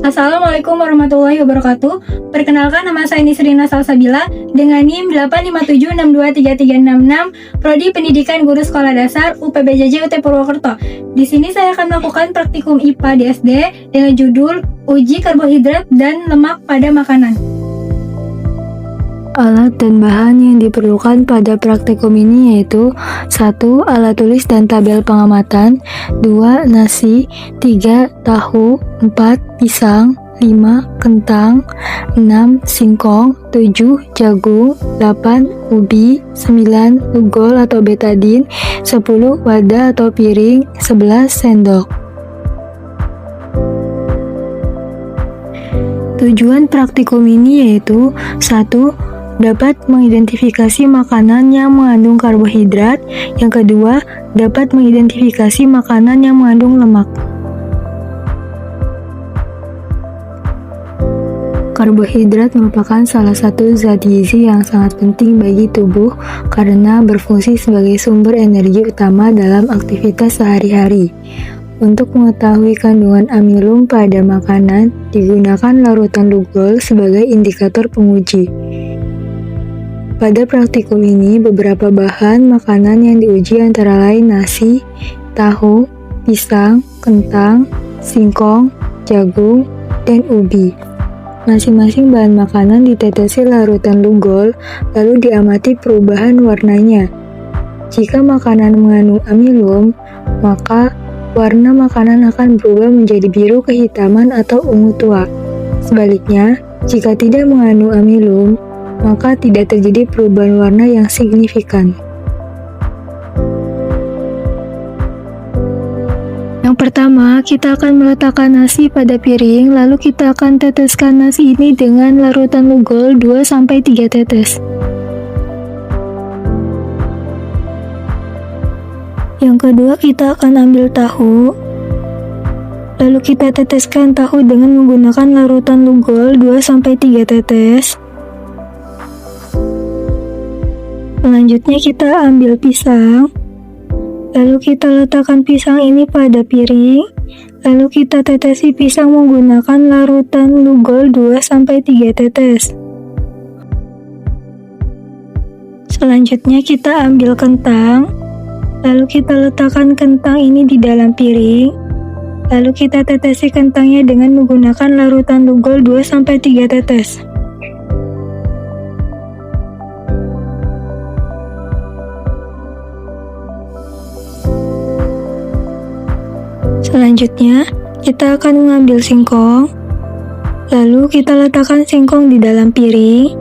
Assalamualaikum warahmatullahi wabarakatuh. Perkenalkan, nama saya Nisrina Salsabila dengan NIM 857623366, Prodi Pendidikan Guru Sekolah Dasar UPBJJ UT Purwokerto. Di sini saya akan melakukan praktikum IPA di SD dengan judul Uji Karbohidrat dan Lemak pada Makanan. Alat dan bahan yang diperlukan pada praktikum ini yaitu 1. Alat tulis dan tabel pengamatan, 2. Nasi, 3. Tahu, 4. Pisang, 5. Kentang, 6. Singkong, 7. Jagung, 8. Ubi, 9. Lugol atau betadin, 10. Wadah atau piring, 11. Sendok. Tujuan praktikum ini yaitu 1. Dapat mengidentifikasi makanan yang mengandung karbohidrat. Yang kedua, dapat mengidentifikasi makanan yang mengandung lemak. Karbohidrat merupakan salah satu zat gizi yang sangat penting bagi tubuh karena berfungsi sebagai sumber energi utama dalam aktivitas sehari-hari. Untuk mengetahui kandungan amilum pada makanan, digunakan larutan Lugol sebagai indikator penguji. Pada praktikum ini, beberapa bahan makanan yang diuji antara lain nasi, tahu, pisang, kentang, singkong, jagung, dan ubi. Masing-masing bahan makanan ditetesi larutan Lugol, lalu diamati perubahan warnanya. Jika makanan mengandung amilum, maka warna makanan akan berubah menjadi biru kehitaman atau ungu tua. Sebaliknya, jika tidak mengandung amilum, maka tidak terjadi perubahan warna yang signifikan. Yang pertama, kita akan meletakkan nasi pada piring, lalu kita akan teteskan nasi ini dengan larutan Lugol 2-3 tetes. Yang kedua, kita akan ambil tahu, lalu kita teteskan tahu dengan menggunakan larutan Lugol 2-3 tetes. Selanjutnya kita ambil pisang, lalu kita letakkan pisang ini pada piring, lalu kita tetesi pisang menggunakan larutan Lugol 2-3 tetes. Selanjutnya kita ambil kentang, lalu kita letakkan kentang ini di dalam piring, lalu kita tetesi kentangnya dengan menggunakan larutan Lugol 2-3 tetes. Selanjutnya, kita akan mengambil singkong, lalu kita letakkan singkong di dalam piring,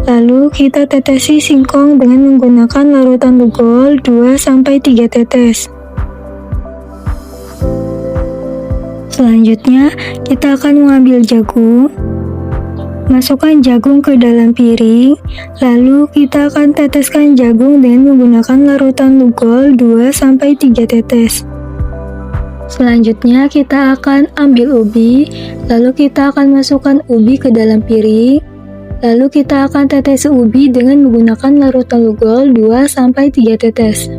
lalu kita tetesi singkong dengan menggunakan larutan Lugol 2-3 tetes. Selanjutnya, kita akan mengambil jagung, masukkan jagung ke dalam piring, lalu kita akan teteskan jagung dengan menggunakan larutan Lugol 2-3 tetes. Selanjutnya kita akan ambil ubi, lalu kita akan masukkan ubi ke dalam piring, lalu kita akan tetes ubi dengan menggunakan larutan Lugol 2-3 tetes.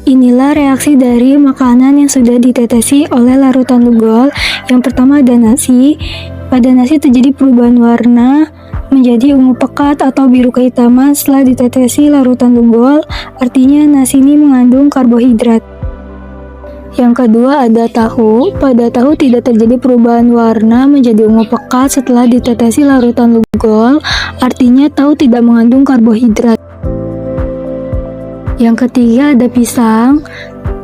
Inilah reaksi dari makanan yang sudah ditetesi oleh larutan Lugol. Yang pertama ada nasi. Pada nasi terjadi perubahan warna menjadi ungu pekat atau biru kehitaman setelah ditetesi larutan Lugol, artinya nasi ini mengandung karbohidrat. Yang kedua ada tahu. Pada tahu tidak terjadi perubahan warna menjadi ungu pekat setelah ditetesi larutan Lugol, artinya tahu tidak mengandung karbohidrat. Yang ketiga ada pisang.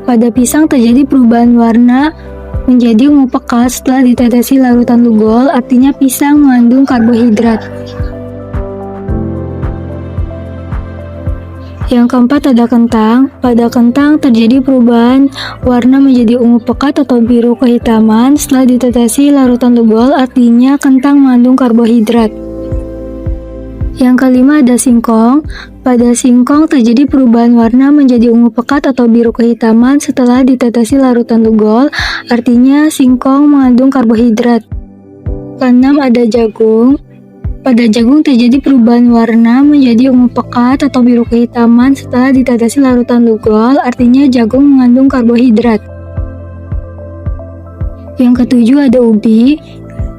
Pada pisang terjadi perubahan warna menjadi ungu pekat setelah ditetesi larutan Lugol, artinya pisang mengandung karbohidrat. Yang keempat ada kentang. Pada kentang terjadi perubahan warna menjadi ungu pekat atau biru kehitaman setelah ditetesi larutan Lugol, artinya kentang mengandung karbohidrat. Yang kelima ada singkong. Pada singkong terjadi perubahan warna menjadi ungu pekat atau biru kehitaman setelah ditetesi larutan Lugol, artinya singkong mengandung karbohidrat. Keenam ada jagung. Pada jagung terjadi perubahan warna menjadi ungu pekat atau biru kehitaman setelah ditetesi larutan lugol, artinya jagung mengandung karbohidrat. Yang ketujuh ada ubi.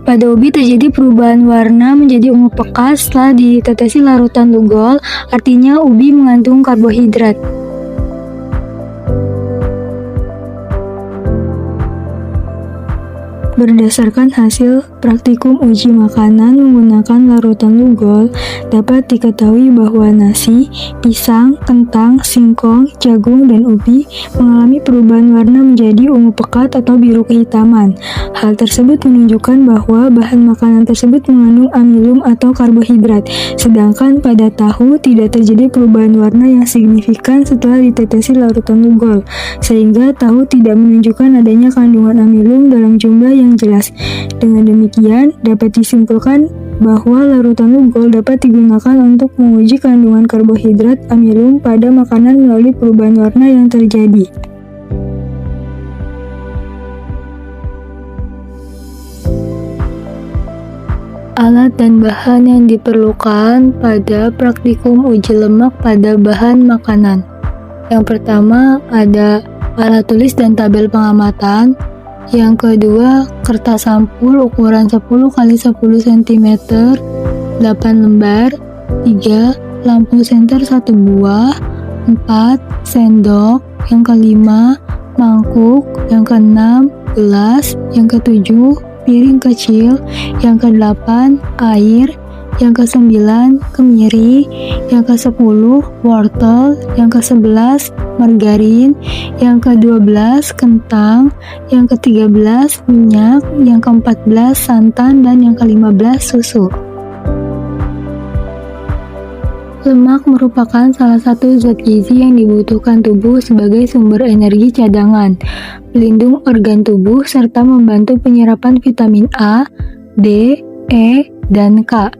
Pada ubi terjadi perubahan warna menjadi ungu pekat setelah ditetesi larutan lugol, artinya ubi mengandung karbohidrat. Berdasarkan hasil praktikum uji makanan menggunakan larutan lugol, dapat diketahui bahwa nasi, pisang, kentang, singkong, jagung, dan ubi mengalami perubahan warna menjadi ungu pekat atau biru kehitaman. Hal tersebut menunjukkan bahwa bahan makanan tersebut mengandung amilum atau karbohidrat, sedangkan pada tahu tidak terjadi perubahan warna yang signifikan setelah ditetesi larutan lugol, sehingga tahu tidak menunjukkan adanya kandungan amilum dalam jumlah yang jelas. Dengan demikian, dapat disimpulkan bahwa larutan lugol dapat digunakan untuk menguji kandungan karbohidrat amilum pada makanan melalui perubahan warna yang terjadi. Alat dan bahan yang diperlukan pada praktikum uji lemak pada bahan makanan. Yang pertama ada alat tulis dan tabel pengamatan. Yang kedua, kertas sampul ukuran 10 x 10 cm 8 lembar. 3. Lampu senter 1 buah. 4. Sendok. Yang kelima, mangkuk. Yang keenam, gelas. Yang ketujuh, piring kecil. Yang kedelapan, air. Yang kesembilan, kemiri. Yang kesepuluh, wortel. Yang kesebelas, margarin. Yang ke-12 kentang, yang ke-13 minyak, yang ke-14 santan, dan yang ke-15 susu. Lemak merupakan salah satu zat gizi yang dibutuhkan tubuh sebagai sumber energi cadangan, pelindung organ tubuh, serta membantu penyerapan vitamin A, D, E, dan K.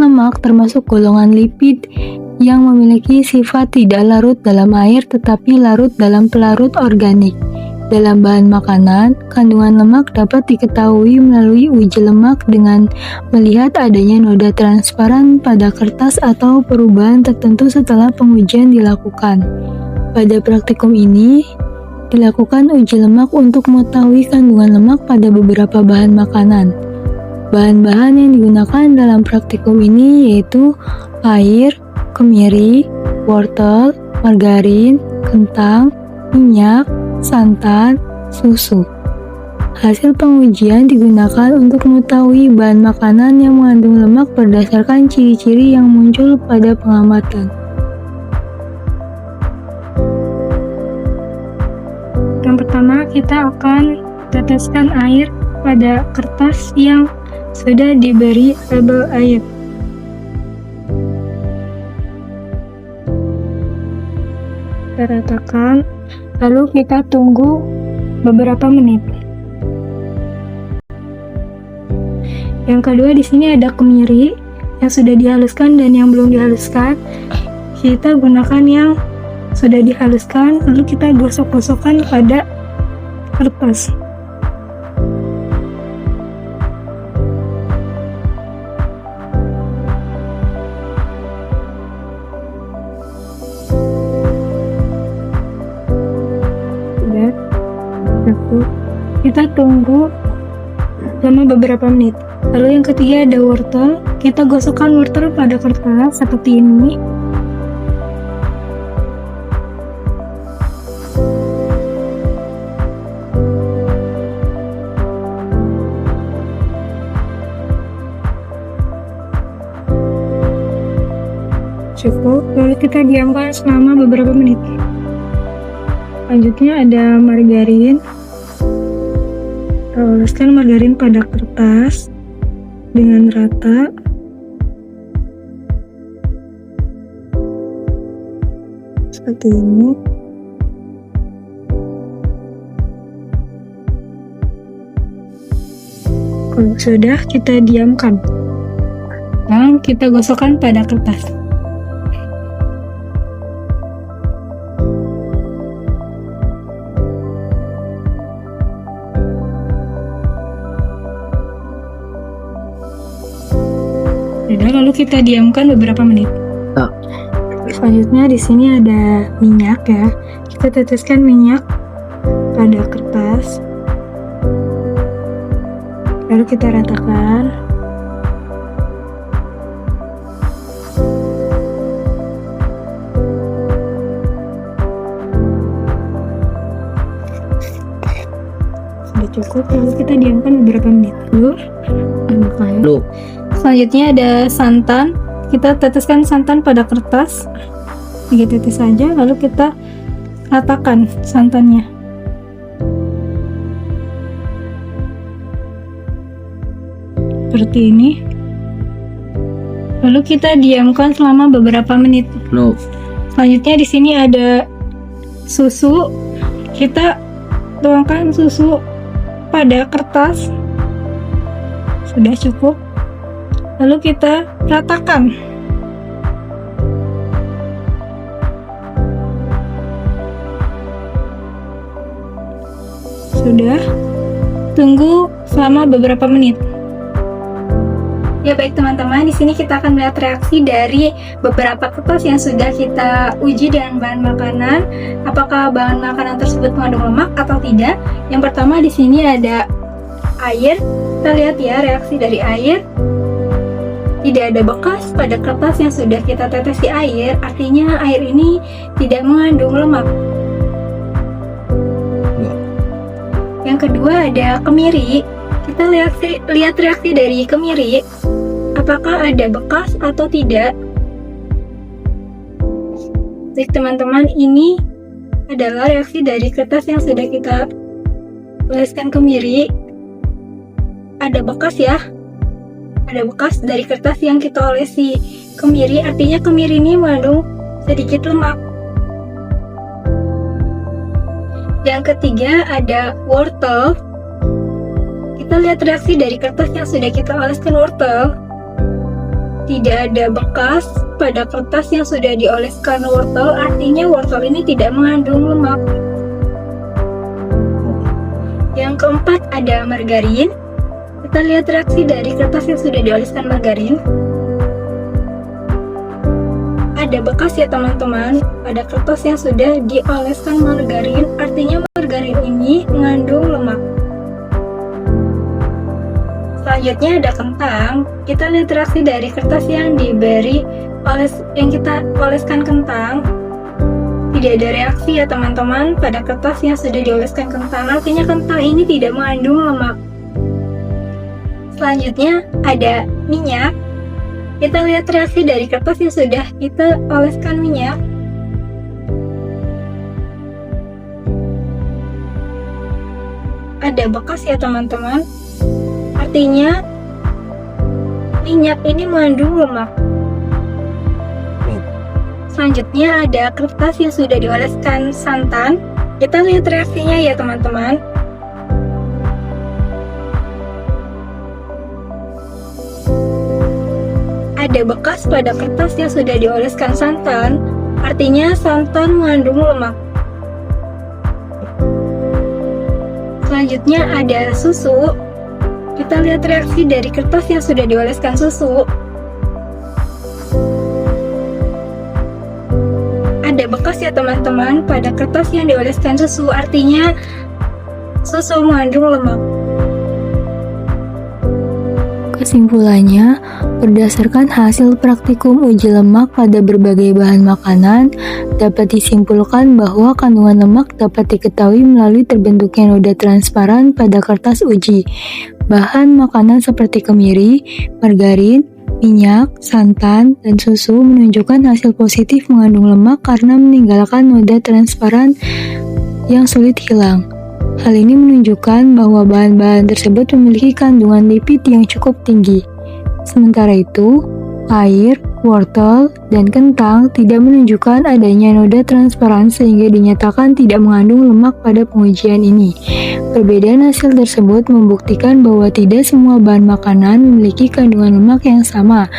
Lemak termasuk golongan lipid yang memiliki sifat tidak larut dalam air tetapi larut dalam pelarut organik. Dalam bahan makanan, kandungan lemak dapat diketahui melalui uji lemak dengan melihat adanya noda transparan pada kertas atau perubahan tertentu setelah pengujian dilakukan. Pada praktikum ini, dilakukan uji lemak untuk mengetahui kandungan lemak pada beberapa bahan makanan. Bahan-bahan yang digunakan dalam praktikum ini yaitu air, kemiri, wortel, margarin, kentang, minyak, santan, susu. Hasil pengujian digunakan untuk mengetahui bahan makanan yang mengandung lemak berdasarkan ciri-ciri yang muncul pada pengamatan. Yang pertama, kita akan teteskan air pada kertas yang sudah diberi label air. Kita ratakan, lalu kita tunggu beberapa menit. Yang kedua, di sini ada kemiri yang sudah dihaluskan dan yang belum dihaluskan. Kita gunakan yang sudah dihaluskan, lalu kita gosok-gosokkan pada kertas. Kita tunggu selama beberapa menit. Lalu yang ketiga ada wortel. Kita gosokkan wortel pada kertas seperti ini. Cukup, lalu kita diamkan selama beberapa menit. Selanjutnya ada margarin. Oleskan margarin pada kertas dengan rata. Seperti ini. Kalau sudah, kita diamkan. Dan kita gosokkan pada kertas. Sudah, lalu kita diamkan beberapa menit. Ah. Selanjutnya di sini ada minyak ya. Kita teteskan minyak pada kertas. Lalu kita ratakan. Sudah cukup, lalu kita diamkan beberapa menit. Lalu selanjutnya ada santan. Kita teteskan santan pada kertas 3 tetes saja, lalu kita ratakan santannya. Seperti ini. Lalu kita diamkan selama beberapa menit. Selanjutnya di sini ada susu. Kita tuangkan susu pada kertas. Sudah cukup. Lalu kita ratakan. Sudah. Tunggu selama beberapa menit. Ya baik teman-teman, di sini kita akan melihat reaksi dari beberapa kertas yang sudah kita uji dengan bahan makanan. Apakah bahan makanan tersebut mengandung lemak atau tidak? Yang pertama di sini ada air. Kita lihat ya reaksi dari air. Tidak ada bekas pada kertas yang sudah kita tetesi air, artinya air ini tidak mengandung lemak. Yang kedua ada kemiri. Kita lihat reaksi dari kemiri. Apakah ada bekas atau tidak? Baik teman-teman, ini adalah reaksi dari kertas yang sudah kita oleskan kemiri. Ada bekas ya. Ada bekas dari kertas yang kita olesi kemiri, artinya kemiri ini mengandung sedikit lemak. Yang ketiga ada wortel. Kita lihat reaksi dari kertas yang sudah kita oleskan wortel. Tidak ada bekas pada kertas yang sudah dioleskan wortel, artinya wortel ini tidak mengandung lemak. Yang keempat ada margarin. Kita lihat reaksi dari kertas yang sudah dioleskan margarin. Ada bekas ya teman-teman pada kertas yang sudah dioleskan margarin, artinya margarin ini mengandung lemak. Selanjutnya ada kentang. Kita lihat reaksi dari kertas yang kita oleskan kentang. Tidak ada reaksi ya teman-teman pada kertas yang sudah dioleskan kentang, artinya kentang ini tidak mengandung lemak. Selanjutnya ada minyak. Kita lihat reaksi dari kertas yang sudah kita oleskan minyak. Ada bekas ya teman-teman, artinya minyak ini mengandung lemak. Selanjutnya ada kertas yang sudah dioleskan santan. Kita lihat reaksinya ya teman-teman. Ada bekas pada kertas yang sudah dioleskan santan, artinya santan mengandung lemak. Selanjutnya ada susu. Kita lihat reaksi dari kertas yang sudah dioleskan susu. Ada bekas ya teman-teman pada kertas yang dioleskan susu, artinya susu mengandung lemak. Kesimpulannya, berdasarkan hasil praktikum uji lemak pada berbagai bahan makanan, dapat disimpulkan bahwa kandungan lemak dapat diketahui melalui terbentuknya noda transparan pada kertas uji. Bahan makanan seperti kemiri, margarin, minyak, santan, dan susu menunjukkan hasil positif mengandung lemak karena meninggalkan noda transparan yang sulit hilang. Hal ini menunjukkan bahwa bahan-bahan tersebut memiliki kandungan lipid yang cukup tinggi. Sementara itu, air, wortel, dan kentang tidak menunjukkan adanya noda transparan sehingga dinyatakan tidak mengandung lemak pada pengujian ini. Perbedaan hasil tersebut membuktikan bahwa tidak semua bahan makanan memiliki kandungan lemak yang sama.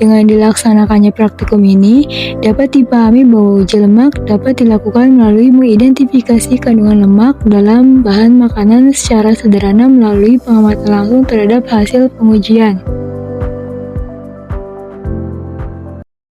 Dengan dilaksanakannya praktikum ini, dapat dipahami bahwa uji lemak dapat dilakukan melalui mengidentifikasi kandungan lemak dalam bahan makanan secara sederhana melalui pengamatan langsung terhadap hasil pengujian.